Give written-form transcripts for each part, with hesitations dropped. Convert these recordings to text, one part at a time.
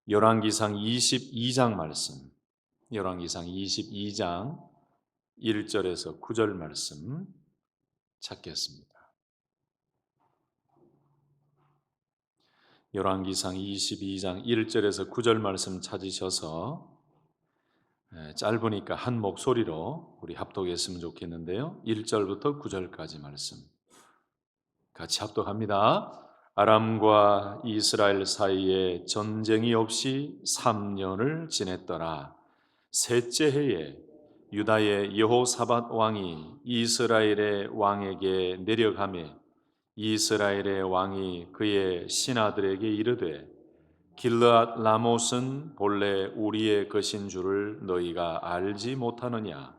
열왕기상 22장 말씀, 열왕기상 22장 1절에서 9절 말씀 찾겠습니다. 열왕기상 22장 1절에서 9절 말씀 찾으셔서 짧으니까 한 목소리로 우리 합독했으면 좋겠는데요. 1절부터 9절까지 말씀 같이 합독합니다. 아람과 이스라엘 사이에 전쟁이 없이 3년을 지냈더라. 셋째 해에 유다의 여호사밧 왕이 이스라엘의 왕에게 내려가매 이스라엘의 왕이 그의 신하들에게 이르되 길르앗 라못은 본래 우리의 것인 줄을 너희가 알지 못하느냐?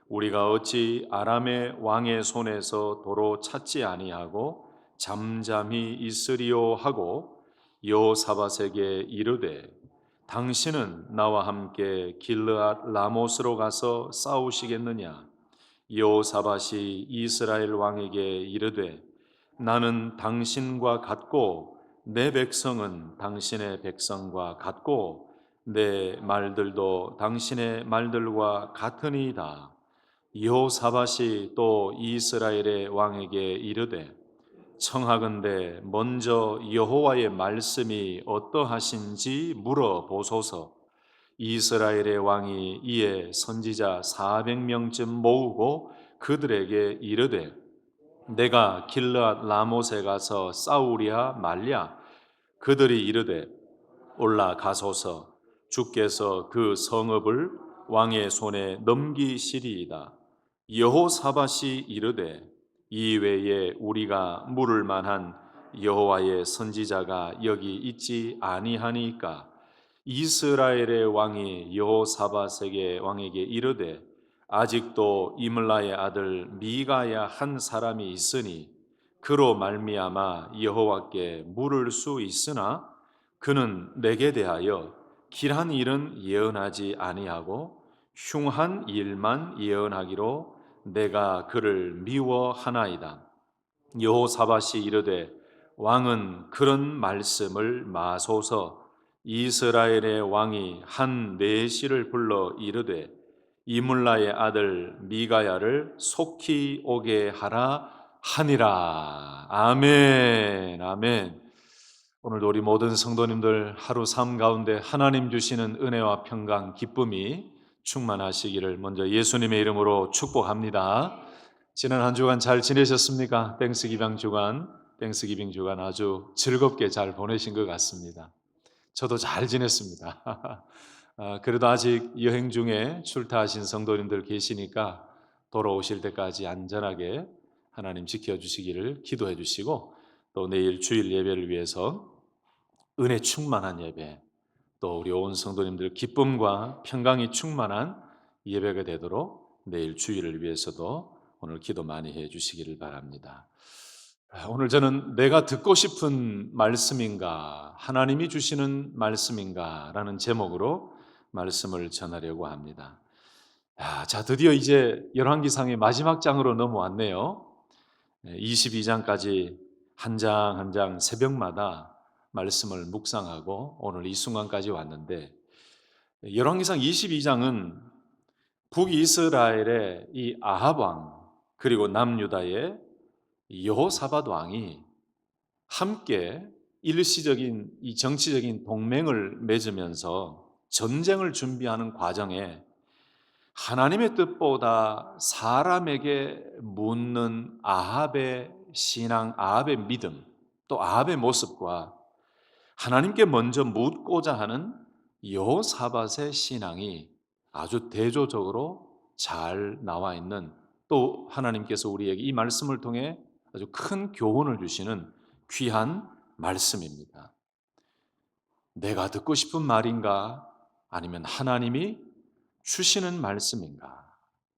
우리가 어찌 아람의 왕의 손에서 도로 찾지 아니하고 잠잠히 있으리요 하고 여호사밧에게 이르되 당신은 나와 함께 길르앗 라못으로 가서 싸우시겠느냐? 여호사밧이 이스라엘 왕에게 이르되 나는 당신과 같고 내 백성은 당신의 백성과 같고 내 말들도 당신의 말들과 같으니이다. 여호사밧이 또 이스라엘의 왕에게 이르되 청하건대 먼저 여호와의 말씀이 어떠하신지 물어보소서. 이스라엘의 왕이 이에 선지자 400명쯤 모으고 그들에게 이르되 내가 길르앗 라못에 가서 싸우랴 말랴. 그들이 이르되 올라가소서. 주께서 그 성읍을 왕의 손에 넘기시리이다. 여호사밧이 이르되 이외에 우리가 물을 만한 여호와의 선지자가 여기 있지 아니하니까. 이스라엘의 왕이 여호사밧에게 왕에게 이르되 아직도 이물라의 아들 미가야 한 사람이 있으니 그로 말미암아 여호와께 물을 수 있으나 그는 내게 대하여 길한 일은 예언하지 아니하고 흉한 일만 예언하기로 내가 그를 미워하나이다. 여호사밧이 이르되 왕은 그런 말씀을 마소서. 이스라엘의 왕이 한 내시를 불러 이르되 이물라의 아들 미가야를 속히 오게 하라 하니라. 아멘. 아멘. 오늘도 우리 모든 성도님들 하루 삶 가운데 하나님 주시는 은혜와 평강, 기쁨이 충만하시기를 먼저 예수님의 이름으로 축복합니다. 지난 한 주간 잘 지내셨습니까? 땡스기빙 주간 아주 즐겁게 잘 보내신 것 같습니다. 저도 잘 지냈습니다. 그래도 아직 여행 중에 출타하신 성도님들 계시니까 돌아오실 때까지 안전하게 하나님 지켜주시기를 기도해 주시고 또 내일 주일 예배를 위해서 은혜 충만한 예배 또 우리 온 성도님들 기쁨과 평강이 충만한 예배가 되도록 내일 주일을 위해서도 오늘 기도 많이 해 주시기를 바랍니다. 오늘 저는 내가 듣고 싶은 말씀인가, 하나님이 주시는 말씀인가 라는 제목으로 말씀을 전하려고 합니다. 자, 드디어 이제 열왕기상의 마지막 장으로 넘어왔네요. 22장까지 한 장 한 장 새벽마다 말씀을 묵상하고 오늘 이 순간까지 왔는데 열왕기상 22장은 북이스라엘의 이 아합 왕 그리고 남유다의 여호사밧 왕이 함께 일시적인 이 정치적인 동맹을 맺으면서 전쟁을 준비하는 과정에 하나님의 뜻보다 사람에게 묻는 아합의 신앙, 아합의 믿음, 또 아합의 모습과 하나님께 먼저 묻고자 하는 여호사밧의 신앙이 아주 대조적으로 잘 나와 있는 또 하나님께서 우리에게 이 말씀을 통해 아주 큰 교훈을 주시는 귀한 말씀입니다. 내가 듣고 싶은 말인가? 아니면 하나님이 주시는 말씀인가?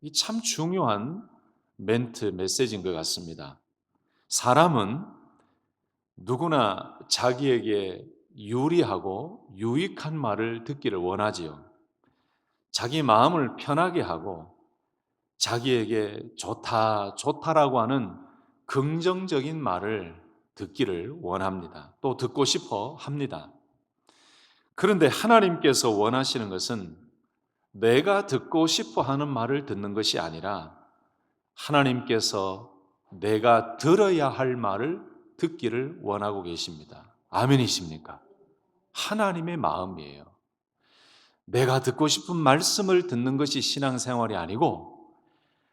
이 참 중요한 메시지인 것 같습니다. 사람은 누구나 자기에게 유리하고 유익한 말을 듣기를 원하지요. 자기 마음을 편하게 하고 자기에게 좋다, 좋다라고 하는 긍정적인 말을 듣기를 원합니다. 또 듣고 싶어 합니다. 그런데 하나님께서 원하시는 것은 내가 듣고 싶어 하는 말을 듣는 것이 아니라 하나님께서 내가 들어야 할 말을 듣기를 원하고 계십니다. 아멘이십니까? 하나님의 마음이에요. 내가 듣고 싶은 말씀을 듣는 것이 신앙생활이 아니고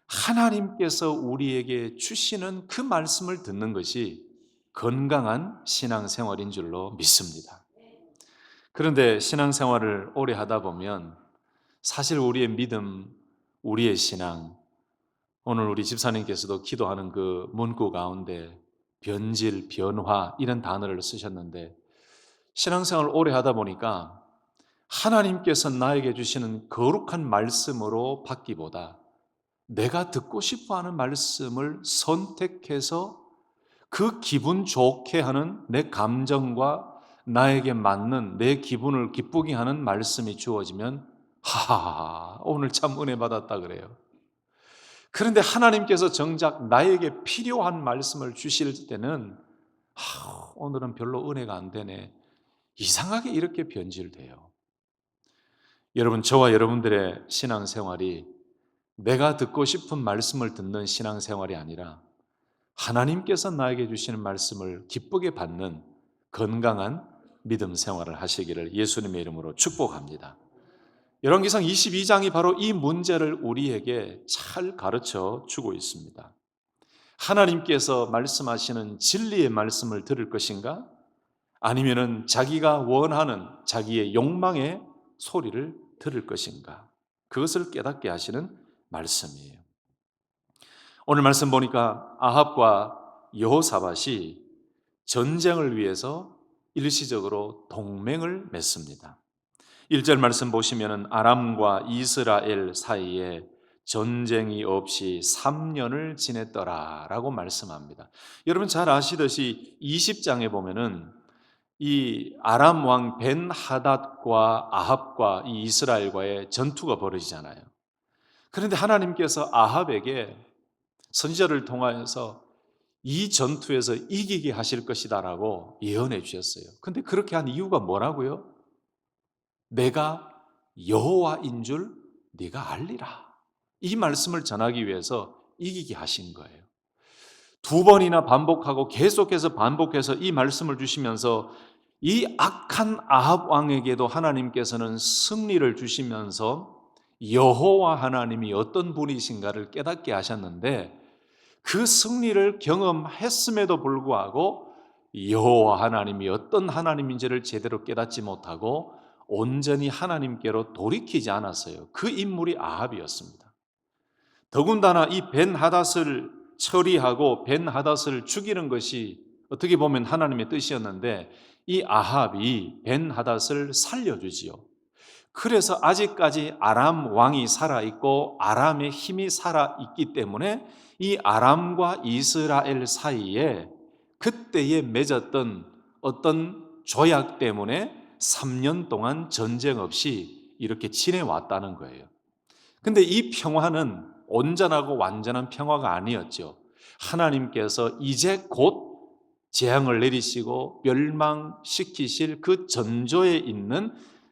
하나님께서 우리에게 주시는 그 말씀을 듣는 것이 건강한 신앙생활인 줄로 믿습니다. 그런데 신앙생활을 오래 하다 보면 사실 우리의 믿음, 우리의 신앙, 오늘 우리 집사님께서도 기도하는 그 문구 가운데 변질, 변화 이런 단어를 쓰셨는데 신앙생활을 오래 하다 보니까 하나님께서 나에게 주시는 거룩한 말씀으로 받기보다 내가 듣고 싶어하는 말씀을 선택해서 그 기분 좋게 하는 내 감정과 나에게 맞는 내 기분을 기쁘게 하는 말씀이 주어지면 하하 오늘 참 은혜 받았다 그래요. 그런데 하나님께서 정작 나에게 필요한 말씀을 주실 때는 오늘은 별로 은혜가 안 되네. 이상하게 이렇게 변질돼요. 여러분, 저와 여러분들의 신앙생활이 내가 듣고 싶은 말씀을 듣는 신앙생활이 아니라 하나님께서 나에게 주시는 말씀을 기쁘게 받는 건강한 믿음 생활을 하시기를 예수님의 이름으로 축복합니다. 열왕기상 22장이 바로 이 문제를 우리에게 잘 가르쳐 주고 있습니다. 하나님께서 말씀하시는 진리의 말씀을 들을 것인가? 아니면은 자기가 원하는 자기의 욕망의 소리를 들을 것인가? 그것을 깨닫게 하시는 말씀이에요. 오늘 말씀 보니까 아합과 여호사밧이 전쟁을 위해서 일시적으로 동맹을 맺습니다. 1절 말씀 보시면은 아람과 이스라엘 사이에 전쟁이 없이 3년을 지냈더라라고 말씀합니다. 여러분 잘 아시듯이 20장에 보면은 이 아람 왕 벤하닷과 아합과 이 이스라엘과의 전투가 벌어지잖아요. 그런데 하나님께서 아합에게 선지자를 통하여서 이 전투에서 이기게 하실 것이다라고 예언해 주셨어요. 근데 그렇게 한 이유가 뭐라고요? 내가 여호와인 줄 네가 알리라. 이 말씀을 전하기 위해서 이기게 하신 거예요. 두 번이나 반복하고 계속해서 반복해서 이 말씀을 주시면서 이 악한 아합 왕에게도 하나님께서는 승리를 주시면서 여호와 하나님이 어떤 분이신가를 깨닫게 하셨는데 그 승리를 경험했음에도 불구하고 여호와 하나님이 어떤 하나님인지를 제대로 깨닫지 못하고 온전히 하나님께로 돌이키지 않았어요. 그 인물이 아합이었습니다. 더군다나 이 벤하닷을 처리하고 벤하닷을 죽이는 것이 어떻게 보면 하나님의 뜻이었는데 이 아합이 벤하닷을 살려주지요. 그래서 아직까지 아람 왕이 살아있고 아람의 힘이 살아있기 때문에 이 아람과 이스라엘 사이에 그때에 맺었던 어떤 조약 때문에 3년 동안 전쟁 없이 이렇게 지내왔다는 거예요. 근데 이 평화는 온전하고 완전한 평화가 아니었죠. 하나님께서 이제 곧 재앙을 내리시고 멸망시키실 그 전조에 있는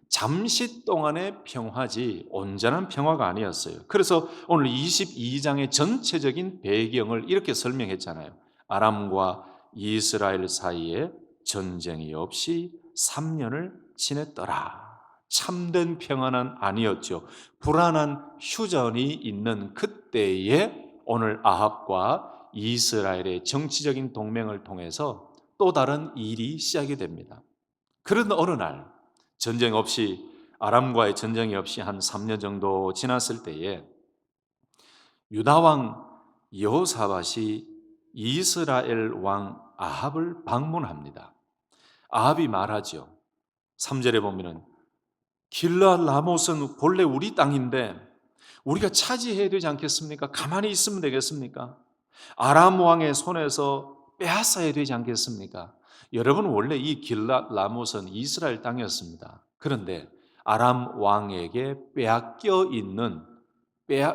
잠시 동안의 평화지 온전한 평화가 아니었어요. 그래서 오늘 22장의 전체적인 배경을 이렇게 설명했잖아요. 아람과 이스라엘 사이에 전쟁이 없이 3년을 지냈더라. 참된 평화는 아니었죠. 불안한 휴전이 있는 그때에 오늘 아합과 이스라엘의 정치적인 동맹을 통해서 또 다른 일이 시작이 됩니다. 그런 어느 날 전쟁 없이 아람과의 전쟁이 없이 한 3년 정도 지났을 때에 유다 왕 여호사밧이 이스라엘 왕 아합을 방문합니다. 아합이 말하죠. 3절에 보면은 길르앗 라못은 본래 우리 땅인데 우리가 차지해야 되지 않겠습니까? 가만히 있으면 되겠습니까? 아람 왕의 손에서 빼앗아야 되지 않겠습니까? 여러분 원래 이 길르앗 라못은 이스라엘 땅이었습니다. 그런데 아람 왕에게 빼앗겨 있는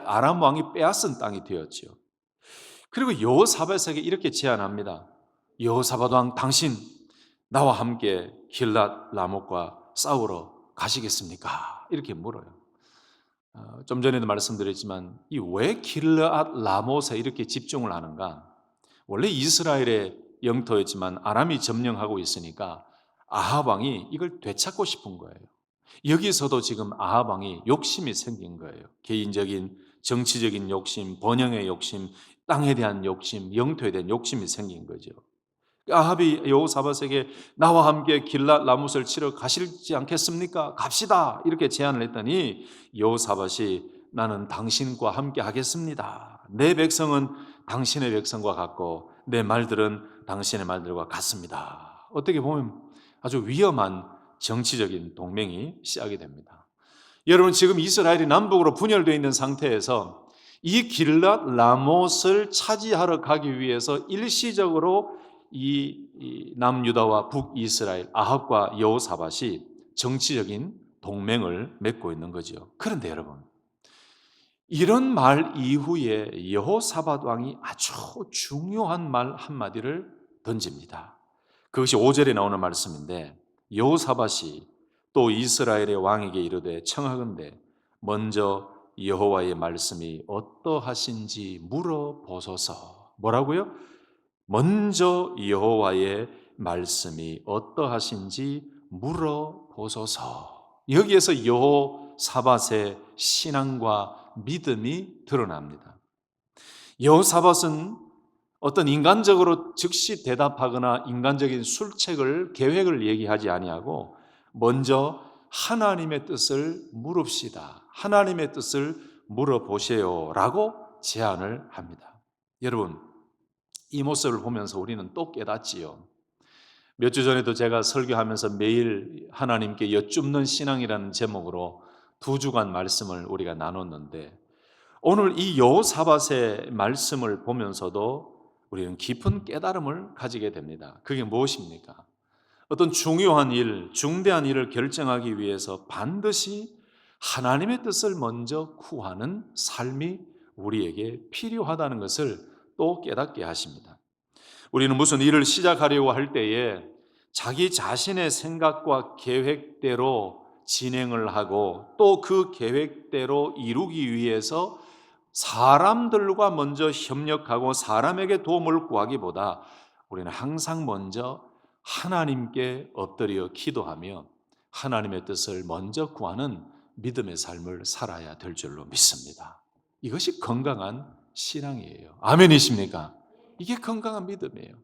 아람 왕이 빼앗은 땅이 되었죠. 그리고 여호사밧에게 이렇게 제안합니다. 여호사밧 왕 당신 나와 함께 길르앗 라못과 싸우러 가시겠습니까? 이렇게 물어요. 좀 전에도 말씀드렸지만 이 왜 길르앗 라못에 이렇게 집중을 하는가? 원래 이스라엘의 영토였지만 아람이 점령하고 있으니까 아합 왕이 이걸 되찾고 싶은 거예요. 여기서도 지금 아합 왕이 욕심이 생긴 거예요. 개인적인 정치적인 욕심, 번영의 욕심, 땅에 대한 욕심, 영토에 대한 욕심이 생긴 거죠. 아합이 여호사밧에게 나와 함께 길랏 라못을 치러 가실지 않겠습니까? 갑시다. 이렇게 제안을 했더니 여호사밧이 나는 당신과 함께 하겠습니다. 내 백성은 당신의 백성과 같고 내 말들은 당신의 말들과 같습니다. 어떻게 보면 아주 위험한 정치적인 동맹이 시작이 됩니다. 여러분 지금 이스라엘이 남북으로 분열되어 있는 상태에서 이 길랏 라못을 차지하러 가기 위해서 일시적으로 이 남유다와 북이스라엘 아합과 여호사밧이 정치적인 동맹을 맺고 있는 거죠. 그런데 여러분 이런 말 이후에 여호사밧 왕이 아주 중요한 말 한마디를 던집니다. 그것이 5절에 나오는 말씀인데 여호사밧이 또 이스라엘의 왕에게 이르되 청하건대 먼저 여호와의 말씀이 어떠하신지 물어보소서. 뭐라고요? 먼저 여호와의 말씀이 어떠하신지 물어보소서. 여기에서 여호사밧의 신앙과 믿음이 드러납니다. 여호사밧은 어떤 인간적으로 즉시 대답하거나 인간적인 술책을 계획을 얘기하지 아니하고 먼저 하나님의 뜻을 물읍시다. 하나님의 뜻을 물어보세요라고 제안을 합니다. 여러분 이 모습을 보면서 우리는 또 깨닫지요. 몇 주 전에도 제가 설교하면서 매일 하나님께 여쭙는 신앙이라는 제목으로 2주간 말씀을 우리가 나눴는데 오늘 이 여호사밧의 말씀을 보면서도 우리는 깊은 깨달음을 가지게 됩니다. 그게 무엇입니까? 어떤 중요한 일, 중대한 일을 결정하기 위해서 반드시 하나님의 뜻을 먼저 구하는 삶이 우리에게 필요하다는 것을 또 깨닫게 하십니다. 우리는 무슨 일을 시작하려고 할 때에 자기 자신의 생각과 계획대로 진행을 하고 또 그 계획대로 이루기 위해서 사람들과 먼저 협력하고 사람에게 도움을 구하기보다 우리는 항상 먼저 하나님께 엎드려 기도하며 하나님의 뜻을 먼저 구하는 믿음의 삶을 살아야 될 줄로 믿습니다. 이것이 건강한 신앙이에요. 아멘이십니까? 이게 건강한 믿음이에요.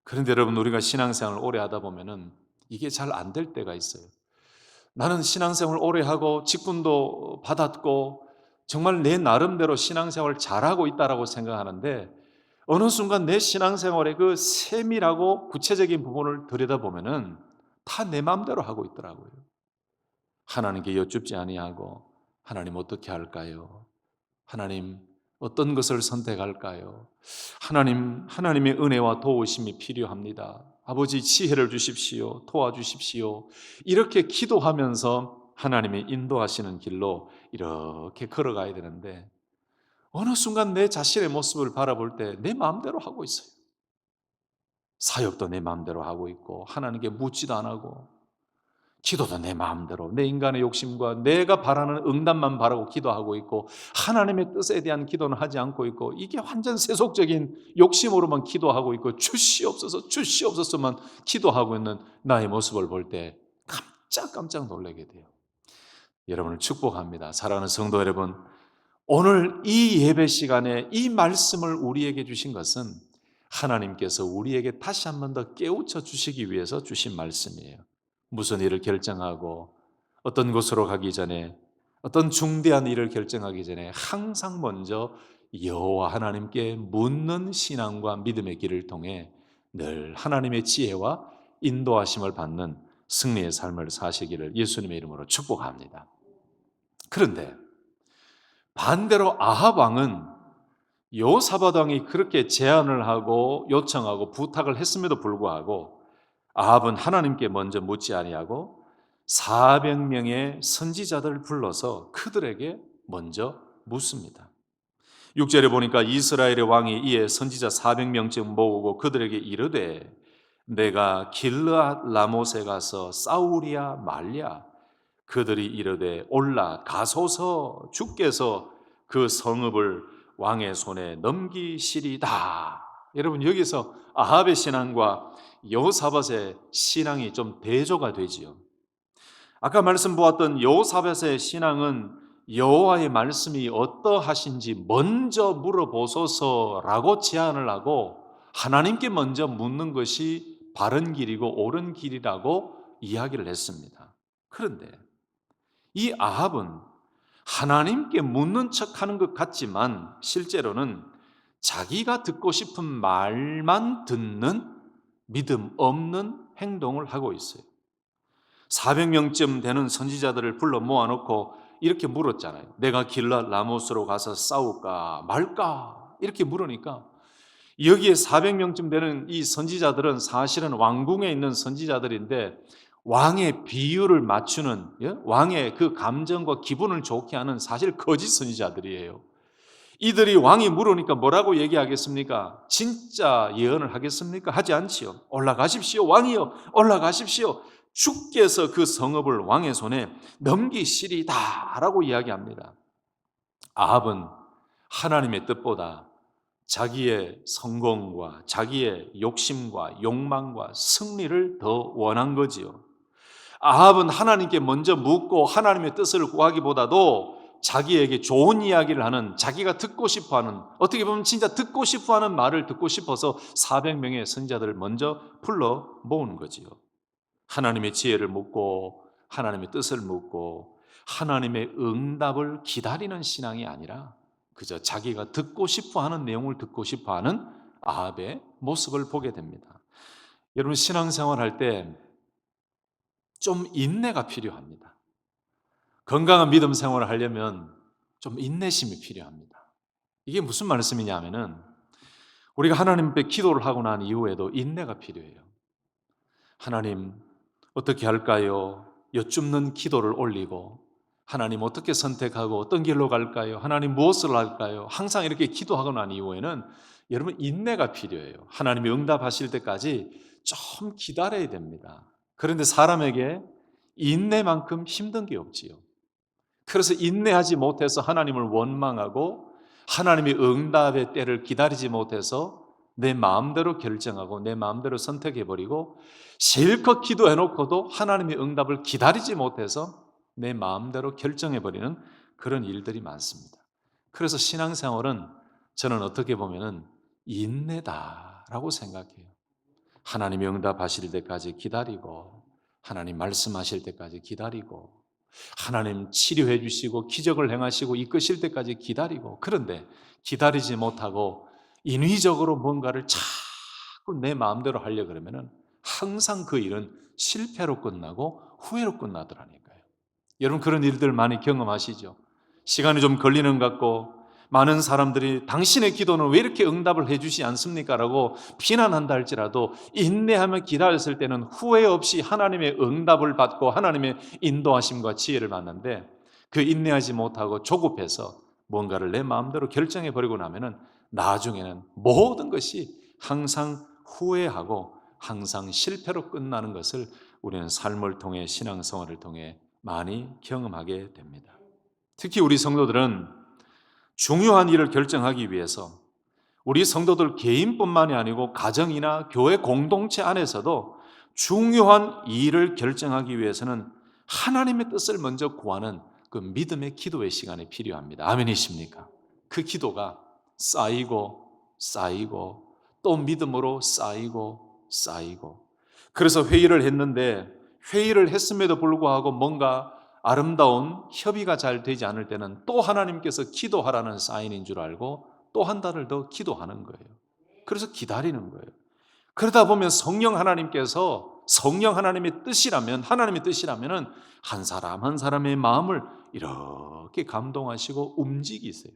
그런데 여러분 우리가 신앙생활을 오래 하다 보면은 이게 잘 안 될 때가 있어요. 나는 신앙생활을 오래 하고 직분도 받았고 정말 내 나름대로 신앙생활을 잘하고 있다라고 생각하는데 어느 순간 내 신앙생활의 그 세밀하고 구체적인 부분을 들여다보면은 다 내 마음대로 하고 있더라고요. 하나님께 여쭙지 아니하고 하나님 어떻게 할까요? 하나님 어떤 것을 선택할까요? 하나님의 은혜와 도우심이 필요합니다. 아버지 지혜를 주십시오. 도와주십시오. 이렇게 기도하면서 하나님의 인도하시는 길로 이렇게 걸어가야 되는데 어느 순간 내 자신의 모습을 바라볼 때 내 마음대로 하고 있어요. 사역도 내 마음대로 하고 있고 하나님께 묻지도 안 하고 기도도 내 마음대로 내 인간의 욕심과 내가 바라는 응답만 바라고 기도하고 있고 하나님의 뜻에 대한 기도는 하지 않고 있고 이게 완전 세속적인 욕심으로만 기도하고 있고 주시옵소서만 기도하고 있는 나의 모습을 볼 때 깜짝 놀라게 돼요. 여러분을 축복합니다. 사랑하는 성도 여러분, 오늘 이 예배 시간에 이 말씀을 우리에게 주신 것은 하나님께서 우리에게 다시 한 번 더 깨우쳐 주시기 위해서 주신 말씀이에요. 무슨 일을 결정하고 어떤 곳으로 가기 전에 어떤 중대한 일을 결정하기 전에 항상 먼저 여호와 하나님께 묻는 신앙과 믿음의 길을 통해 늘 하나님의 지혜와 인도하심을 받는 승리의 삶을 사시기를 예수님의 이름으로 축복합니다. 그런데 반대로 아합 왕은 여호사밧 왕이 그렇게 제안을 하고 요청하고 부탁을 했음에도 불구하고 아합은 하나님께 먼저 묻지 아니하고 400명의 선지자들을 불러서 그들에게 먼저 묻습니다. 6절에 보니까 이스라엘의 왕이 이에 선지자 400명쯤 모으고 그들에게 이르되 내가 길르앗 라못에 가서 싸우랴 말랴. 그들이 이르되 올라가소서. 주께서 그 성읍을 왕의 손에 넘기시리다. 여러분, 여기서 아합의 신앙과 여호사밧의 신앙이 좀 대조가 되지요. 아까 말씀 보았던 여호사밧의 신앙은 여호와의 말씀이 어떠하신지 먼저 물어보소서라고 제안을 하고 하나님께 먼저 묻는 것이 바른 길이고 옳은 길이라고 이야기를 했습니다. 그런데 이 아합은 하나님께 묻는 척하는 것 같지만 실제로는 자기가 듣고 싶은 말만 듣는 믿음 없는 행동을 하고 있어요. 400명쯤 되는 선지자들을 불러 모아놓고 이렇게 물었잖아요. 내가 길랏 라못으로 가서 싸울까 말까? 이렇게 물으니까 여기에 400명쯤 되는 이 선지자들은 사실은 왕궁에 있는 선지자들인데 왕의 비율을 맞추는, 왕의 그 감정과 기분을 좋게 하는 사실 거짓 선지자들이에요. 이들이 왕이 물으니까 뭐라고 얘기하겠습니까? 진짜 예언을 하겠습니까? 하지 않지요. 올라가십시오. 왕이여 올라가십시오. 주께서 그 성읍을 왕의 손에 넘기시리다 라고 이야기합니다. 아합은 하나님의 뜻보다 자기의 성공과 자기의 욕심과 욕망과 승리를 더 원한 거지요. 아합은 하나님께 먼저 묻고 하나님의 뜻을 구하기보다도 자기에게 좋은 이야기를 하는, 자기가 듣고 싶어하는, 어떻게 보면 진짜 듣고 싶어하는 말을 듣고 싶어서 400명의 선지자들을 먼저 불러 모으는 거지요. 하나님의 지혜를 묻고 하나님의 뜻을 묻고 하나님의 응답을 기다리는 신앙이 아니라 그저 자기가 듣고 싶어하는 내용을 듣고 싶어하는 아합의 모습을 보게 됩니다. 여러분, 신앙생활할 때 좀 인내가 필요합니다. 건강한 믿음 생활을 하려면 좀 인내심이 필요합니다. 이게 무슨 말씀이냐면은 우리가 하나님 앞에 기도를 하고 난 이후에도 인내가 필요해요. 하나님 어떻게 할까요? 여쭙는 기도를 올리고 하나님 어떻게 선택하고 어떤 길로 갈까요? 하나님 무엇을 할까요? 항상 이렇게 기도하고 난 이후에는 여러분 인내가 필요해요. 하나님이 응답하실 때까지 좀 기다려야 됩니다. 그런데 사람에게 인내만큼 힘든 게 없지요. 그래서 인내하지 못해서 하나님을 원망하고 하나님의 응답의 때를 기다리지 못해서 내 마음대로 결정하고 내 마음대로 선택해버리고 실컷 기도해놓고도 하나님의 응답을 기다리지 못해서 내 마음대로 결정해버리는 그런 일들이 많습니다. 그래서 신앙생활은 저는 어떻게 보면은 인내다라고 생각해요. 하나님의 응답하실 때까지 기다리고 하나님 말씀하실 때까지 기다리고 하나님 치료해 주시고 기적을 행하시고 이끄실 때까지 기다리고, 그런데 기다리지 못하고 인위적으로 뭔가를 자꾸 내 마음대로 하려 그러면은 항상 그 일은 실패로 끝나고 후회로 끝나더라니까요. 여러분, 그런 일들 많이 경험하시죠? 시간이 좀 걸리는 것 같고 많은 사람들이 당신의 기도는 왜 이렇게 응답을 해주지 않습니까? 라고 비난한다 할지라도 인내하며 기다렸을 때는 후회 없이 하나님의 응답을 받고 하나님의 인도하심과 지혜를 받는데 그 인내하지 못하고 조급해서 뭔가를 내 마음대로 결정해버리고 나면은 나중에는 모든 것이 항상 후회하고 항상 실패로 끝나는 것을 우리는 삶을 통해 신앙생활을 통해 많이 경험하게 됩니다. 특히 우리 성도들은 중요한 일을 결정하기 위해서 우리 성도들 개인뿐만이 아니고 가정이나 교회 공동체 안에서도 중요한 일을 결정하기 위해서는 하나님의 뜻을 먼저 구하는 그 믿음의 기도의 시간이 필요합니다. 아멘이십니까? 그 기도가 쌓이고 쌓이고 또 믿음으로 쌓이고 쌓이고, 그래서 회의를 했는데 회의를 했음에도 불구하고 뭔가 아름다운 협의가 잘 되지 않을 때는 또 하나님께서 기도하라는 사인인 줄 알고 또 한 달을 더 기도하는 거예요. 그래서 기다리는 거예요. 그러다 보면 성령 하나님의 뜻이라면, 하나님의 뜻이라면은 한 사람 한 사람의 마음을 이렇게 감동하시고 움직이세요.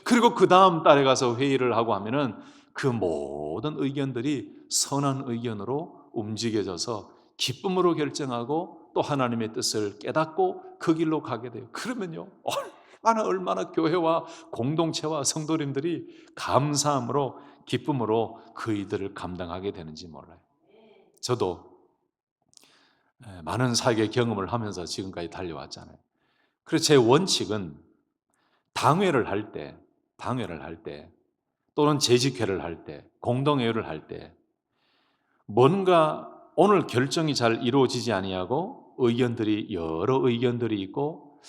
그리고 그 다음 달에 가서 회의를 하고 하면은 그 모든 의견들이 선한 의견으로 움직여져서 기쁨으로 결정하고 또 하나님의 뜻을 깨닫고 그 길로 가게 돼요. 그러면요, 얼마나 교회와 공동체와 성도님들이 감사함으로 기쁨으로 그 일들을 감당하게 되는지 몰라요. 저도 많은 사역의 경험을 하면서 지금까지 달려왔잖아요. 그래서 제 원칙은 당회를 할 때, 또는 재직회를 할 때, 공동회의를 할 때, 뭔가 오늘 결정이 잘 이루어지지 아니하고 여러 의견들이 있고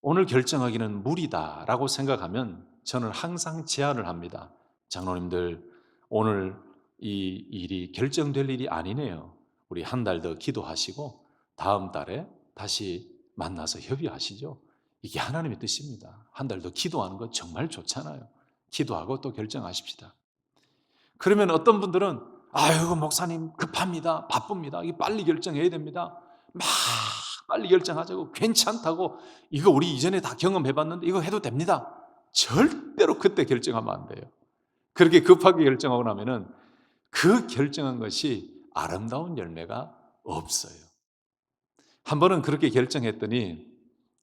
오늘 결정하기는 무리다라고 생각하면 저는 항상 제안을 합니다. 장로님들, 오늘 이 일이 결정될 일이 아니네요. 우리 한 달 더 기도하시고 다음 달에 다시 만나서 협의하시죠. 이게 하나님의 뜻입니다. 한 달 더 기도하는 거 정말 좋잖아요. 기도하고 또 결정하십시다. 그러면 어떤 분들은 아유 목사님 급합니다. 바쁩니다. 이게 빨리 결정해야 됩니다. 막 빨리 결정하자고 괜찮다고 이거 우리 이전에 다 경험해 봤는데 이거 해도 됩니다. 절대로 그때 결정하면 안 돼요. 그렇게 급하게 결정하고 나면은 그 결정한 것이 아름다운 열매가 없어요. 한 번은 그렇게 결정했더니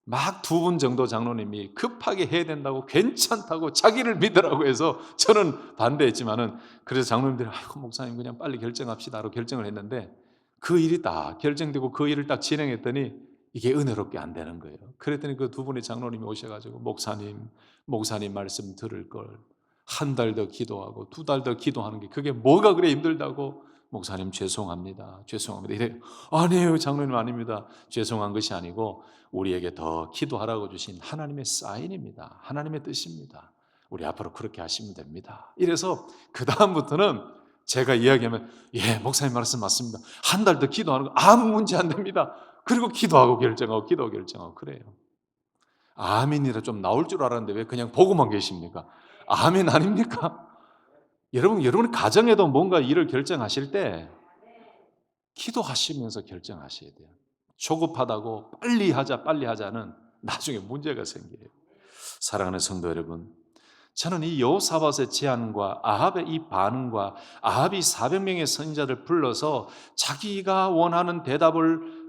막 두 분 정도 장로님이 급하게 해야 된다고 괜찮다고 자기를 믿으라고 해서 저는 반대했지만은 그래서 장로님들이 아이고 목사님 그냥 빨리 결정합시다로 결정을 했는데 그 일이 딱 결정되고 그 일을 딱 진행했더니 이게 은혜롭게 안 되는 거예요. 그랬더니 그 두 분의 장로님이 오셔가지고 목사님 말씀 들을 걸 한 달 더 기도하고 두 달 더 기도하는 게 그게 뭐가 그래 힘들다고 목사님 죄송합니다. 이래 아니에요 장로님 아닙니다. 죄송한 것이 아니고 우리에게 더 기도하라고 주신 하나님의 사인입니다. 하나님의 뜻입니다. 우리 앞으로 그렇게 하시면 됩니다. 이래서 그 다음부터는 제가 이야기하면 예 목사님 말씀 맞습니다. 한 달 더 기도하는 거 아무 문제 안 됩니다. 그리고 기도하고 결정하고 그래요. 아멘이라 좀 나올 줄 알았는데 왜 그냥 보고만 계십니까? 아멘 아닙니까? 여러분 가정에도 뭔가 일을 결정하실 때 기도하시면서 결정하셔야 돼요. 조급하다고 빨리 하자는 나중에 문제가 생겨요. 사랑하는 성도 여러분, 저는 이 여호사밧의 제안과 아합의 이 반응과 아합이 400명의 선지자를 불러서 자기가 원하는 대답을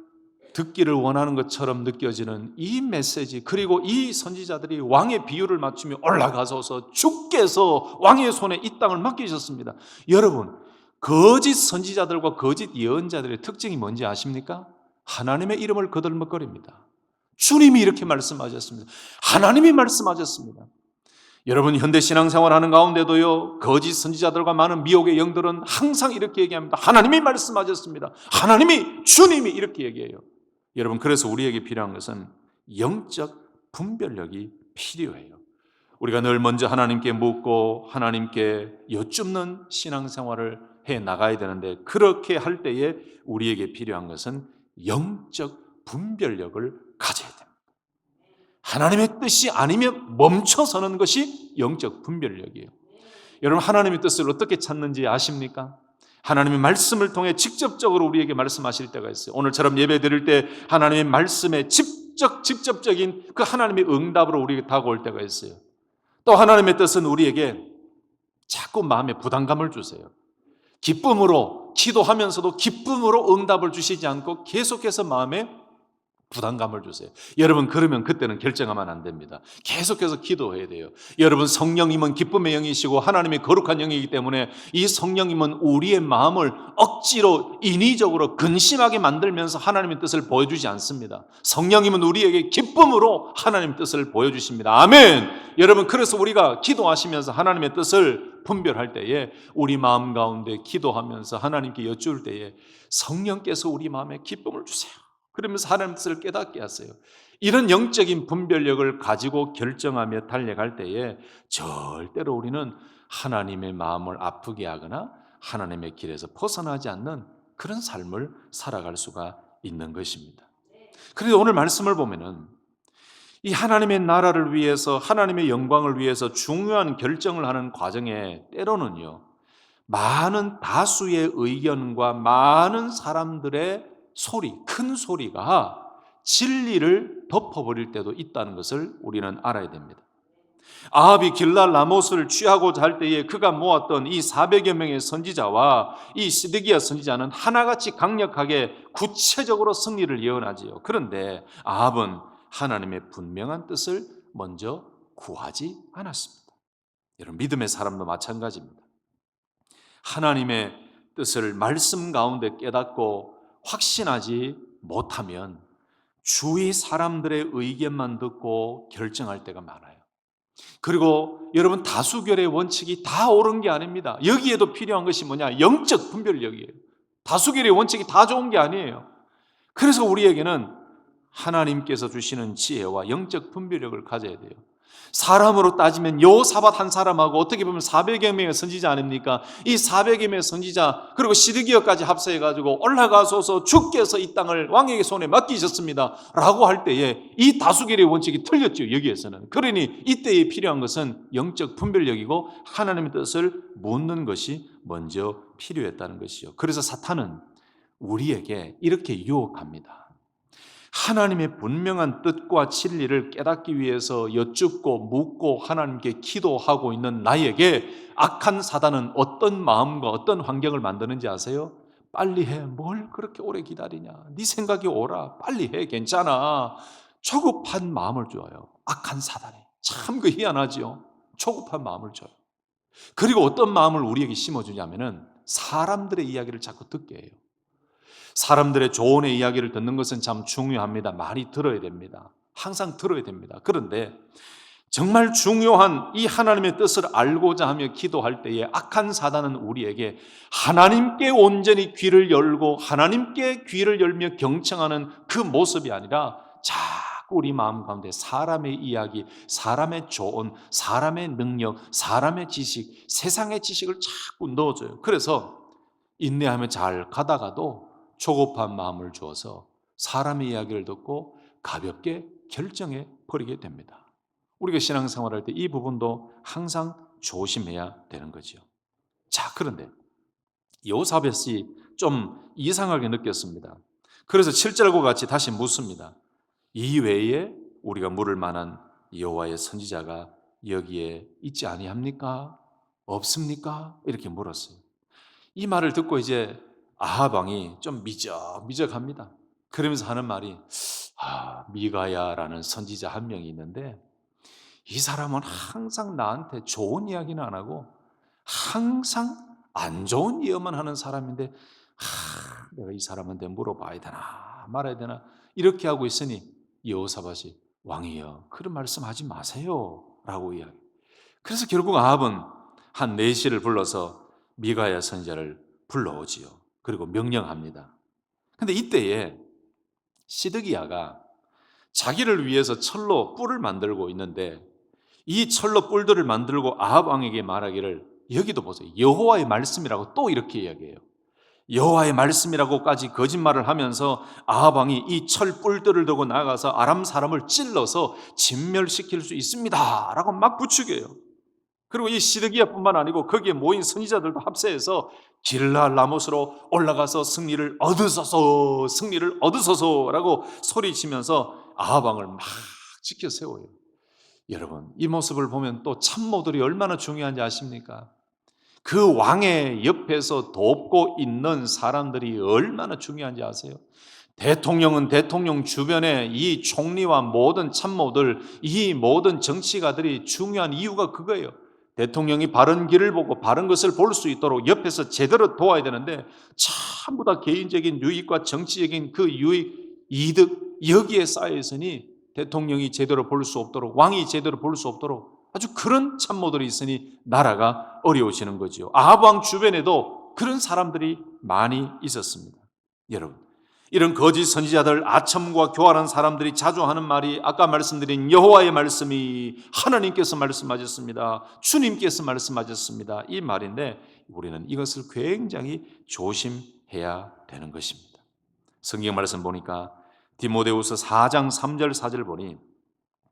듣기를 원하는 것처럼 느껴지는 이 메시지, 그리고 이 선지자들이 왕의 비유를 맞추며 올라가서서 주께서 왕의 손에 이 땅을 맡기셨습니다. 여러분, 거짓 선지자들과 거짓 예언자들의 특징이 뭔지 아십니까? 하나님의 이름을 거들먹거립니다. 주님이 이렇게 말씀하셨습니다. 하나님이 말씀하셨습니다. 여러분 현대 신앙생활 하는 가운데도요 거짓 선지자들과 많은 미혹의 영들은 항상 이렇게 얘기합니다. 하나님이 말씀하셨습니다. 주님이 이렇게 얘기해요. 여러분 그래서 우리에게 필요한 것은 영적 분별력이 필요해요. 우리가 늘 먼저 하나님께 묻고 하나님께 여쭙는 신앙생활을 해 나가야 되는데 그렇게 할 때에 우리에게 필요한 것은 영적 분별력을 가져야 됩니다. 하나님의 뜻이 아니면 멈춰서는 것이 영적 분별력이에요. 여러분 하나님의 뜻을 어떻게 찾는지 아십니까? 하나님의 말씀을 통해 직접적으로 우리에게 말씀하실 때가 있어요. 오늘처럼 예배 드릴 때 하나님의 말씀에 직접적인 그 하나님의 응답으로 우리에게 다가올 때가 있어요. 또 하나님의 뜻은 우리에게 자꾸 마음에 부담감을 주세요. 기쁨으로 기도하면서도 기쁨으로 응답을 주시지 않고 계속해서 마음에 부담감을 주세요. 여러분 그러면 그때는 결정하면 안 됩니다. 계속해서 기도해야 돼요. 여러분 성령님은 기쁨의 영이시고 하나님의 거룩한 영이기 때문에 이 성령님은 우리의 마음을 억지로 인위적으로 근심하게 만들면서 하나님의 뜻을 보여주지 않습니다. 성령님은 우리에게 기쁨으로 하나님의 뜻을 보여주십니다. 아멘. 여러분 그래서 우리가 기도하시면서 하나님의 뜻을 분별할 때에 우리 마음 가운데 기도하면서 하나님께 여쭈을 때에 성령께서 우리 마음에 기쁨을 주세요. 그러면서 하나님의 뜻을 깨닫게 하세요. 이런 영적인 분별력을 가지고 결정하며 달려갈 때에 절대로 우리는 하나님의 마음을 아프게 하거나 하나님의 길에서 벗어나지 않는 그런 삶을 살아갈 수가 있는 것입니다. 그래서 오늘 말씀을 보면은 이 하나님의 나라를 위해서 하나님의 영광을 위해서 중요한 결정을 하는 과정에 때로는요 많은 다수의 의견과 많은 사람들의 큰 소리가 진리를 덮어버릴 때도 있다는 것을 우리는 알아야 됩니다. 아합이 길랄 라못을 취하고자 할 때에 그가 모았던 이 400여 명의 선지자와 이 시드기야 선지자는 하나같이 강력하게 구체적으로 승리를 예언하지요. 그런데 아합은 하나님의 분명한 뜻을 먼저 구하지 않았습니다. 여러분 믿음의 사람도 마찬가지입니다. 하나님의 뜻을 말씀 가운데 깨닫고 확신하지 못하면 주위 사람들의 의견만 듣고 결정할 때가 많아요. 그리고 여러분, 다수결의 원칙이 다 옳은 게 아닙니다. 여기에도 필요한 것이 뭐냐? 영적 분별력이에요. 다수결의 원칙이 다 좋은 게 아니에요. 그래서 우리에게는 하나님께서 주시는 지혜와 영적 분별력을 가져야 돼요. 사람으로 따지면 여호사밧 한 사람하고 어떻게 보면 400여 명의 선지자 아닙니까? 이 400여 명의 선지자 그리고 시드기야까지 합세해가지고 올라가소서, 주께서 이 땅을 왕에게 손에 맡기셨습니다 라고 할 때에 이 다수결의 원칙이 틀렸죠. 여기에서는. 그러니 이때에 필요한 것은 영적 분별력이고 하나님의 뜻을 묻는 것이 먼저 필요했다는 것이죠. 그래서 사탄은 우리에게 이렇게 유혹합니다. 하나님의 분명한 뜻과 진리를 깨닫기 위해서 여쭙고 묻고 하나님께 기도하고 있는 나에게 악한 사단은 어떤 마음과 어떤 환경을 만드는지 아세요? 빨리 해. 뭘 그렇게 오래 기다리냐? 네 생각이 오라. 빨리 해. 괜찮아. 조급한 마음을 줘요. 악한 사단이. 참 그 희한하지요. 조급한 마음을 줘요. 그리고 어떤 마음을 우리에게 심어주냐면은 사람들의 이야기를 자꾸 듣게 해요. 사람들의 조언의 이야기를 듣는 것은 참 중요합니다. 많이 들어야 됩니다. 항상 들어야 됩니다. 그런데 정말 중요한 이 하나님의 뜻을 알고자 하며 기도할 때에 악한 사단은 우리에게 하나님께 온전히 귀를 열고 하나님께 귀를 열며 경청하는 그 모습이 아니라 자꾸 우리 마음 가운데 사람의 이야기, 사람의 조언, 사람의 능력, 사람의 지식, 세상의 지식을 자꾸 넣어줘요. 그래서 인내하며 잘 가다가도 조급한 마음을 주어서 사람의 이야기를 듣고 가볍게 결정해 버리게 됩니다. 우리가 신앙생활할 때 이 부분도 항상 조심해야 되는 거죠. 자, 그런데 여호사밧이 좀 이상하게 느꼈습니다. 그래서 7절과 같이 다시 묻습니다. 이 외에 우리가 물을 만한 여호와의 선지자가 여기에 있지 아니합니까? 없습니까? 이렇게 물었어요. 이 말을 듣고 이제 아합 왕이 좀 미적합니다. 그러면서 하는 말이 미가야라는 선지자 한 명이 있는데 이 사람은 항상 나한테 좋은 이야기는 안 하고 항상 안 좋은 예언만 하는 사람인데 내가 이 사람한테 물어봐야 되나 말아야 되나 이렇게 하고 있으니 여호사밧이 왕이여 그런 말씀하지 마세요 라고 이야기해요. 그래서 결국 아합은 한 내시를 불러서 미가야 선지자를 불러오지요. 그리고 명령합니다. 근데 이때에 시드기야가 자기를 위해서 철로 뿔을 만들고 있는데 이 철로 뿔들을 만들고 아합 왕에게 말하기를 여기도 보세요. 여호와의 말씀이라고 또 이렇게 이야기해요. 여호와의 말씀이라고까지 거짓말을 하면서 아합 왕이 이 철 뿔들을 들고 나가서 아람 사람을 찔러서 진멸시킬 수 있습니다 라고 막 부추겨요. 그리고 이 시드기야뿐만 아니고 거기에 모인 선지자들도 합세해서 길르앗 라못으로 올라가서 승리를 얻으소서라고 소리치면서 아합 왕을 막 지켜 세워요. 여러분, 이 모습을 보면 또 참모들이 얼마나 중요한지 아십니까? 그 왕의 옆에서 돕고 있는 사람들이 얼마나 중요한지 아세요? 대통령은 대통령 주변에 이 총리와 모든 참모들, 이 모든 정치가들이 중요한 이유가 그거예요. 대통령이 바른 길을 보고 바른 것을 볼 수 있도록 옆에서 제대로 도와야 되는데 전부 다 개인적인 유익과 정치적인 그 유익, 이득 여기에 쌓여 있으니 대통령이 제대로 볼 수 없도록 왕이 제대로 볼 수 없도록 아주 그런 참모들이 있으니 나라가 어려워지는 거지요. 아합 왕 주변에도 그런 사람들이 많이 있었습니다. 여러분, 이런 거짓 선지자들, 아첨과 교활한 사람들이 자주 하는 말이 아까 말씀드린 여호와의 말씀이 하나님께서 말씀하셨습니다. 주님께서 말씀하셨습니다. 이 말인데 우리는 이것을 굉장히 조심해야 되는 것입니다. 성경 말씀 보니까 디모데후서 4장 3절 4절 보니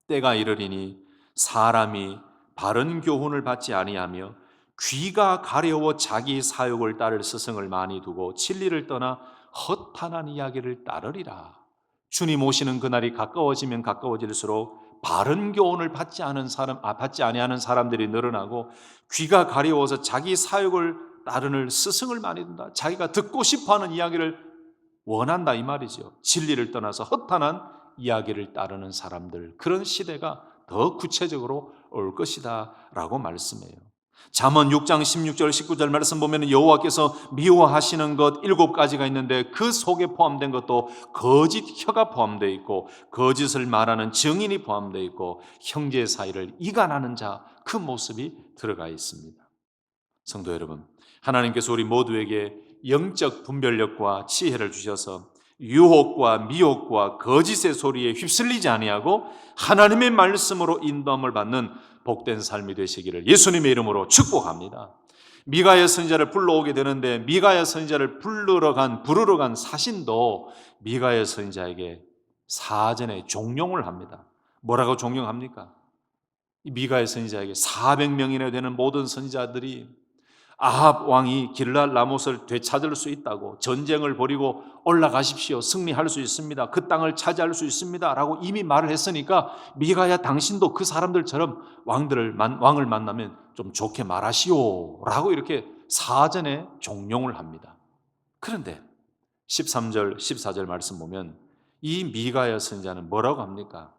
때가 이르리니 사람이 바른 교훈을 받지 아니하며 귀가 가려워 자기 사욕을 따를 스승을 많이 두고 진리를 떠나 허탄한 이야기를 따르리라. 주님 오시는 그날이 가까워지면 가까워질수록 바른 교훈을 받지 아니하는 사람들이 늘어나고 귀가 가려워서 자기 사욕을 따르는 스승을 많이 둔다. 자기가 듣고 싶어하는 이야기를 원한다 이 말이죠. 진리를 떠나서 허탄한 이야기를 따르는 사람들, 그런 시대가 더 구체적으로 올 것이다 라고 말씀해요. 잠언 6장 16절 19절 말씀 보면 여호와께서 미워하시는 것 7가지가 있는데 그 속에 포함된 것도 거짓 혀가 포함되어 있고 거짓을 말하는 증인이 포함되어 있고 형제 사이를 이간하는 자, 그 모습이 들어가 있습니다. 성도 여러분, 하나님께서 우리 모두에게 영적 분별력과 지혜를 주셔서 유혹과 미혹과 거짓의 소리에 휩쓸리지 아니하고 하나님의 말씀으로 인도함을 받는 복된 삶이 되시기를 예수님의 이름으로 축복합니다. 미가야 선지자를 불러오게 되는데 미가야 선지자를 부르러 간 사신도 미가야 선지자에게 사전에 종용을 합니다. 뭐라고 종용합니까? 이 미가야 선지자에게 400명이나 되는 모든 선지자들이 아합 왕이 길르앗 라못을 되찾을 수 있다고, 전쟁을 벌이고 올라가십시오, 승리할 수 있습니다, 그 땅을 차지할 수 있습니다 라고 이미 말을 했으니까 미가야 당신도 그 사람들처럼 왕을 만나면 좀 좋게 말하시오 라고 이렇게 사전에 종용을 합니다. 그런데 13절 14절 말씀 보면 이 미가야 선지자는 뭐라고 합니까?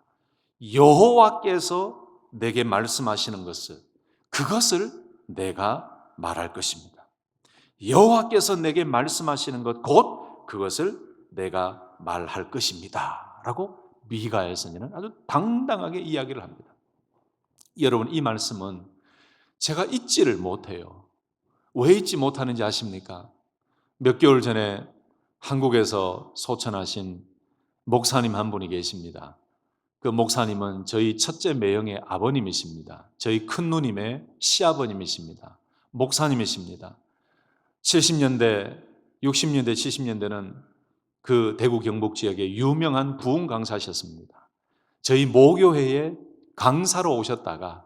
여호와께서 내게 말씀하시는 그것을 내가 말할 것입니다. 여호와께서 내게 말씀하시는 것 곧 그것을 내가 말할 것입니다 라고 미가야 선지자는 아주 당당하게 이야기를 합니다. 여러분, 이 말씀은 제가 잊지를 못해요. 왜 잊지 못하는지 아십니까? 몇 개월 전에 한국에서 소천하신 목사님 한 분이 계십니다. 그 목사님은 저희 첫째 매형의 아버님이십니다. 저희 큰 누님의 시아버님이십니다. 목사님이십니다. 70년대, 60년대, 70년대는 그 대구 경북 지역의 유명한 부흥 강사셨습니다. 저희 모교회에 강사로 오셨다가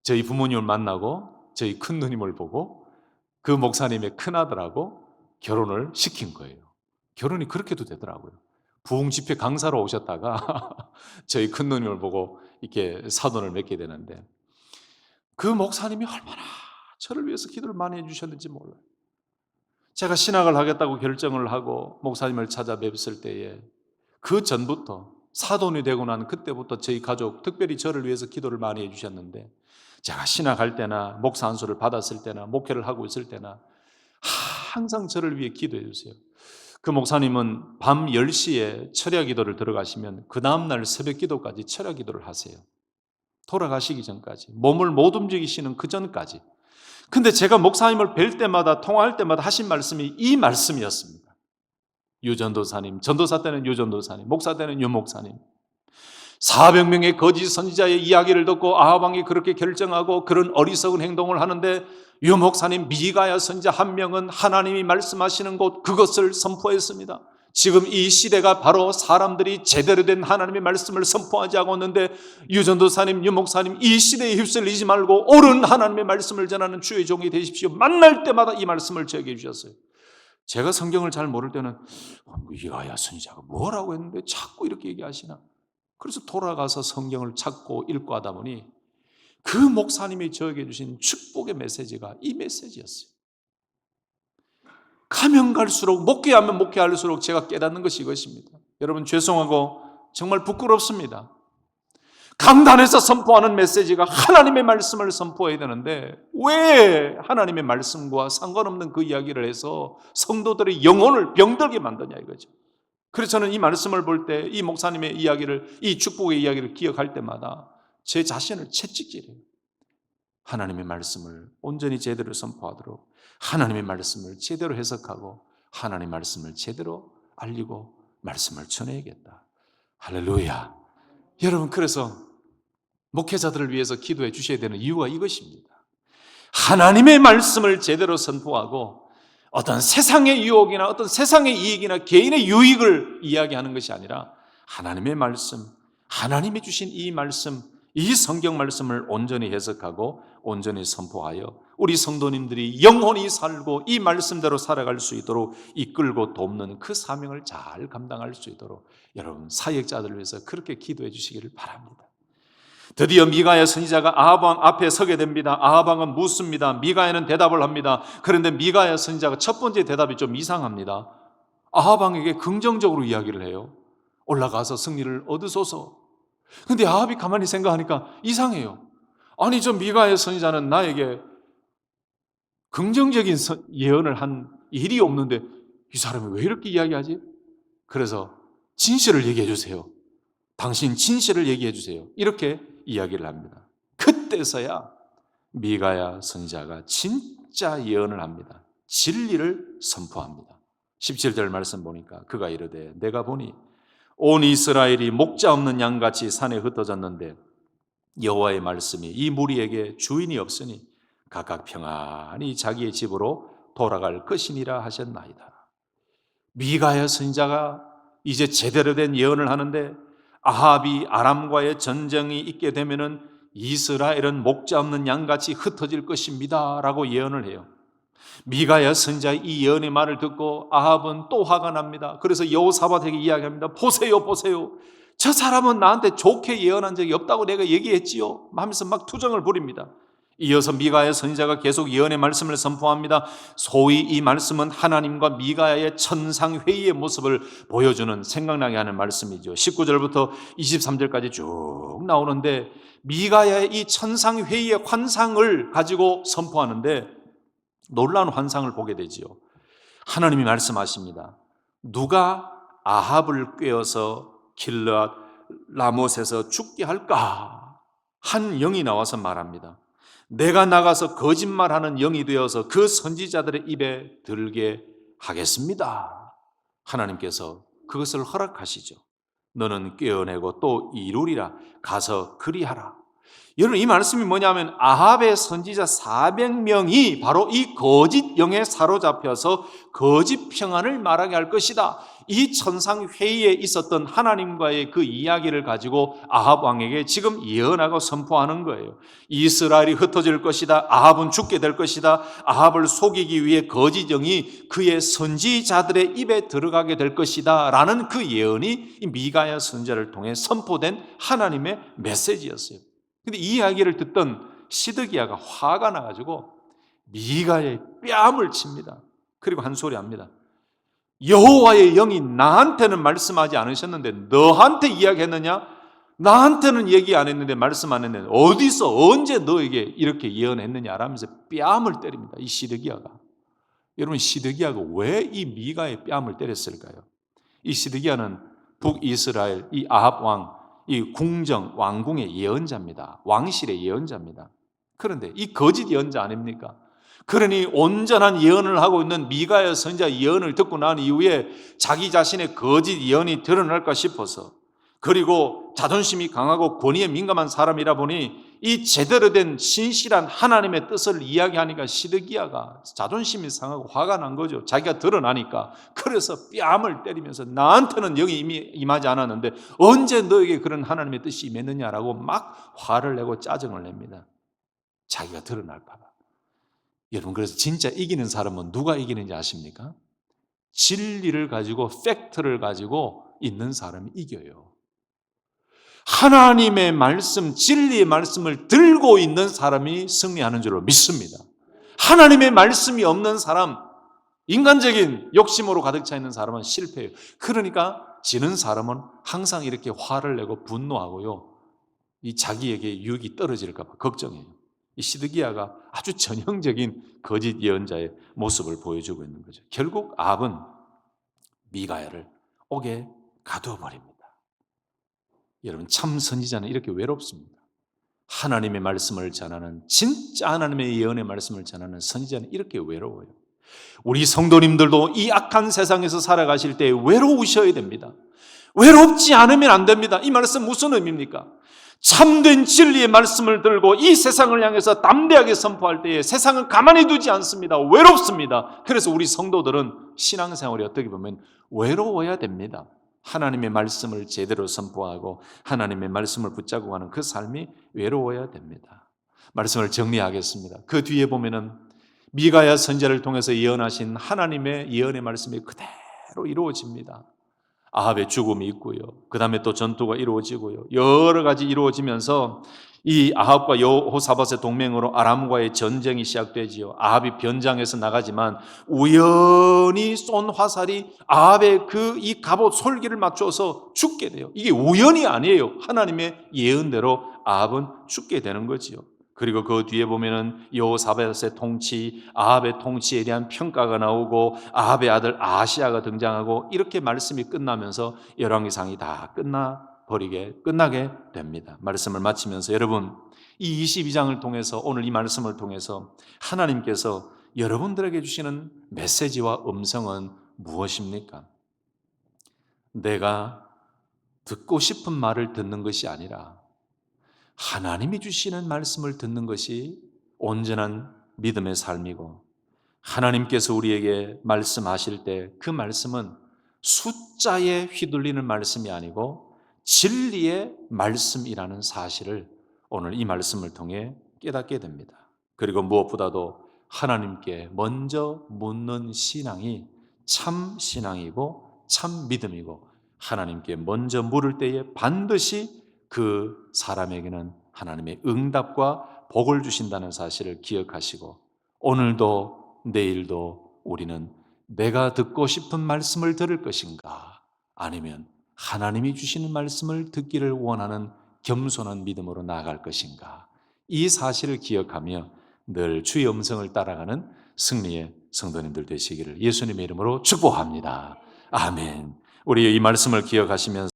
저희 부모님을 만나고 저희 큰 누님을 보고 그 목사님의 큰아들하고 결혼을 시킨 거예요. 결혼이 그렇게도 되더라고요. 부흥 집회 강사로 오셨다가 저희 큰 누님을 보고 이렇게 사돈을 맺게 되는데, 그 목사님이 얼마나 저를 위해서 기도를 많이 해주셨는지 몰라요. 제가 신학을 하겠다고 결정을 하고 목사님을 찾아뵙었을 때에 그 전부터, 사돈이 되고 난 그때부터 저희 가족, 특별히 저를 위해서 기도를 많이 해주셨는데, 제가 신학할 때나 목사 안수를 받았을 때나 목회를 하고 있을 때나 항상 저를 위해 기도해 주세요. 그 목사님은 밤 10시에 철야 기도를 들어가시면 그 다음날 새벽 기도까지 철야 기도를 하세요. 돌아가시기 전까지, 몸을 못 움직이시는 그 전까지. 근데 제가 목사님을 뵐 때마다, 통화할 때마다 하신 말씀이 이 말씀이었습니다. 유전도사님, 전도사 때는 유전도사님, 목사 때는 유목사님, 400명의 거짓 선지자의 이야기를 듣고 아합 왕이 그렇게 결정하고 그런 어리석은 행동을 하는데 유목사님 미가야 선지자 한 명은 하나님이 말씀하시는 것 그것을 선포했습니다. 지금 이 시대가 바로 사람들이 제대로 된 하나님의 말씀을 선포하지 않고 있는데, 유전도사님, 유목사님, 이 시대에 휩쓸리지 말고 옳은 하나님의 말씀을 전하는 주의 종이 되십시오. 만날 때마다 이 말씀을 저에게 주셨어요. 제가 성경을 잘 모를 때는 미가야 선지자가 뭐라고 했는데 자꾸 이렇게 얘기하시나. 그래서 돌아가서 성경을 찾고 읽고 하다 보니 그 목사님이 저에게 주신 축복의 메시지가 이 메시지였어요. 가면 갈수록, 목회하면 목회할수록 제가 깨닫는 것이 이것입니다. 여러분, 죄송하고 정말 부끄럽습니다. 강단에서 선포하는 메시지가 하나님의 말씀을 선포해야 되는데 왜 하나님의 말씀과 상관없는 그 이야기를 해서 성도들의 영혼을 병들게 만드냐 이거죠. 그래서 저는 이 말씀을 볼 때 이 목사님의 이야기를, 이 축복의 이야기를 기억할 때마다 제 자신을 채찍질해요. 하나님의 말씀을 온전히 제대로 선포하도록, 하나님의 말씀을 제대로 해석하고 하나님의 말씀을 제대로 알리고 말씀을 전해야겠다. 할렐루야. 여러분, 그래서 목회자들을 위해서 기도해 주셔야 되는 이유가 이것입니다. 하나님의 말씀을 제대로 선포하고 어떤 세상의 유혹이나 어떤 세상의 이익이나 개인의 유익을 이야기하는 것이 아니라 하나님의 말씀, 하나님이 주신 이 말씀, 이 성경 말씀을 온전히 해석하고 온전히 선포하여 우리 성도님들이 영혼이 살고 이 말씀대로 살아갈 수 있도록 이끌고 돕는 그 사명을 잘 감당할 수 있도록 여러분 사역자들을 위해서 그렇게 기도해 주시기를 바랍니다. 드디어 미가야 선지자가 아합 왕 앞에 서게 됩니다. 아합 왕은 묻습니다. 미가야는 대답을 합니다. 그런데 미가야 선지자가 첫 번째 대답이 좀 이상합니다. 아합 왕에게 긍정적으로 이야기를 해요. 올라가서 승리를 얻으소서. 근데 아합이 가만히 생각하니까 이상해요. 아니, 저 미가야 선지자는 나에게 긍정적인 예언을 한 일이 없는데 이 사람이 왜 이렇게 이야기하지? 그래서 진실을 얘기해 주세요. 당신 진실을 얘기해 주세요. 이렇게 이야기를 합니다. 그때서야 미가야 선지자가 진짜 예언을 합니다. 진리를 선포합니다. 17절 말씀 보니까 그가 이르되 내가 보니 온 이스라엘이 목자 없는 양같이 산에 흩어졌는데 여호와의 말씀이 이 무리에게 주인이 없으니 각각 평안히 자기의 집으로 돌아갈 것이니라 하셨나이다. 미가야 선지자가 이제 제대로 된 예언을 하는데 아합이 아람과의 전쟁이 있게 되면은 이스라엘은 목자 없는 양같이 흩어질 것입니다 라고 예언을 해요. 미가야 선지자의 이 예언의 말을 듣고 아합은 또 화가 납니다. 그래서 여호사밧에게 이야기합니다. 보세요 보세요, 저 사람은 나한테 좋게 예언한 적이 없다고 내가 얘기했지요 하면서 막 투정을 부립니다. 이어서 미가야 선지자가 계속 예언의 말씀을 선포합니다. 소위 이 말씀은 하나님과 미가야의 천상회의의 모습을 보여주는, 생각나게 하는 말씀이죠. 19절부터 23절까지 쭉 나오는데 미가야의 이 천상회의의 환상을 가지고 선포하는데 놀라운 환상을 보게 되지요. 하나님이 말씀하십니다. 누가 아합을 꾀어서 길르앗 라못에서 죽게 할까? 한 영이 나와서 말합니다. 내가 나가서 거짓말하는 영이 되어서 그 선지자들의 입에 들게 하겠습니다. 하나님께서 그것을 허락하시죠. 너는 꾀어내고 또 이루리라. 가서 그리하라. 여러분, 이 말씀이 뭐냐면 아합의 선지자 400명이 바로 이 거짓 영에 사로잡혀서 거짓 평안을 말하게 할 것이다. 이 천상회의에 있었던 하나님과의 그 이야기를 가지고 아합 왕에게 지금 예언하고 선포하는 거예요. 이스라엘이 흩어질 것이다. 아합은 죽게 될 것이다. 아합을 속이기 위해 거짓 영이 그의 선지자들의 입에 들어가게 될 것이다 라는 그 예언이 미가야 선지자를 통해 선포된 하나님의 메시지였어요. 근데 이 이야기를 듣던 시드기야가 화가 나가지고 미가의 뺨을 칩니다. 그리고 한 소리 합니다. 여호와의 영이 나한테는 말씀하지 않으셨는데 너한테 이야기했느냐? 나한테는 얘기 안 했는데 말씀 안 했는데 어디서 언제 너에게 이렇게 예언했느냐 라면서 뺨을 때립니다. 이 시드기야가. 여러분, 시드기야가 왜 이 미가의 뺨을 때렸을까요? 이 시드기야는 북이스라엘 이 아합 왕, 이 궁정 왕궁의 예언자입니다. 왕실의 예언자입니다. 그런데 이 거짓 예언자 아닙니까? 그러니 온전한 예언을 하고 있는 미가야 선지자 예언을 듣고 난 이후에 자기 자신의 거짓 예언이 드러날까 싶어서, 그리고 자존심이 강하고 권위에 민감한 사람이라 보니 이 제대로 된 신실한 하나님의 뜻을 이야기하니까 시드기야가 자존심이 상하고 화가 난 거죠. 자기가 드러나니까. 그래서 뺨을 때리면서 나한테는 영이 이미 임하지 않았는데 언제 너에게 그런 하나님의 뜻이 임했느냐라고 막 화를 내고 짜증을 냅니다. 자기가 드러날까 봐. 여러분, 그래서 진짜 이기는 사람은 누가 이기는지 아십니까? 진리를 가지고, 팩트를 가지고 있는 사람이 이겨요. 하나님의 말씀, 진리의 말씀을 들고 있는 사람이 승리하는 줄로 믿습니다. 하나님의 말씀이 없는 사람, 인간적인 욕심으로 가득 차 있는 사람은 실패해요. 그러니까 지는 사람은 항상 이렇게 화를 내고 분노하고요, 이 자기에게 유익이 떨어질까 봐 걱정해요. 이 시드기야가 아주 전형적인 거짓 예언자의 모습을 보여주고 있는 거죠. 결국 아합은 미가야를 옥에 가두어 버립니다. 여러분, 참 선지자는 이렇게 외롭습니다. 하나님의 말씀을 전하는, 진짜 하나님의 예언의 말씀을 전하는 선지자는 이렇게 외로워요. 우리 성도님들도 이 악한 세상에서 살아가실 때 외로우셔야 됩니다. 외롭지 않으면 안 됩니다. 이 말씀 무슨 의미입니까? 참된 진리의 말씀을 들고 이 세상을 향해서 담대하게 선포할 때에 세상은 가만히 두지 않습니다. 외롭습니다. 그래서 우리 성도들은 신앙생활이 어떻게 보면 외로워야 됩니다. 하나님의 말씀을 제대로 선포하고 하나님의 말씀을 붙잡고 가는 그 삶이 외로워야 됩니다. 말씀을 정리하겠습니다. 그 뒤에 보면은 미가야 선지자를 통해서 예언하신 하나님의 예언의 말씀이 그대로 이루어집니다. 아합의 죽음이 있고요, 그 다음에 또 전투가 이루어지고요, 여러 가지 이루어지면서 이 아합과 여호사밧의 동맹으로 아람과의 전쟁이 시작되지요. 아합이 변장해서 나가지만 우연히 쏜 화살이 아합의 이 갑옷 솔기를 맞춰서 죽게 돼요. 이게 우연이 아니에요. 하나님의 예언대로 아합은 죽게 되는 거지요. 그리고 그 뒤에 보면은 여호사밧의 통치, 아합의 통치에 대한 평가가 나오고 아합의 아들 아하시야가 등장하고 이렇게 말씀이 끝나면서 열왕기상이 다 끝나게 됩니다. 말씀을 마치면서 여러분, 이 22장을 통해서 오늘 이 말씀을 통해서 하나님께서 여러분들에게 주시는 메시지와 음성은 무엇입니까? 내가 듣고 싶은 말을 듣는 것이 아니라 하나님이 주시는 말씀을 듣는 것이 온전한 믿음의 삶이고, 하나님께서 우리에게 말씀하실 때 그 말씀은 숫자에 휘둘리는 말씀이 아니고 진리의 말씀이라는 사실을 오늘 이 말씀을 통해 깨닫게 됩니다. 그리고 무엇보다도 하나님께 먼저 묻는 신앙이 참 신앙이고 참 믿음이고, 하나님께 먼저 물을 때에 반드시 그 사람에게는 하나님의 응답과 복을 주신다는 사실을 기억하시고, 오늘도 내일도 우리는 내가 듣고 싶은 말씀을 들을 것인가, 아니면 하나님이 주시는 말씀을 듣기를 원하는 겸손한 믿음으로 나아갈 것인가, 이 사실을 기억하며 늘 주의 음성을 따라가는 승리의 성도님들 되시기를 예수님의 이름으로 축복합니다. 아멘. 우리 이 말씀을 기억하시면서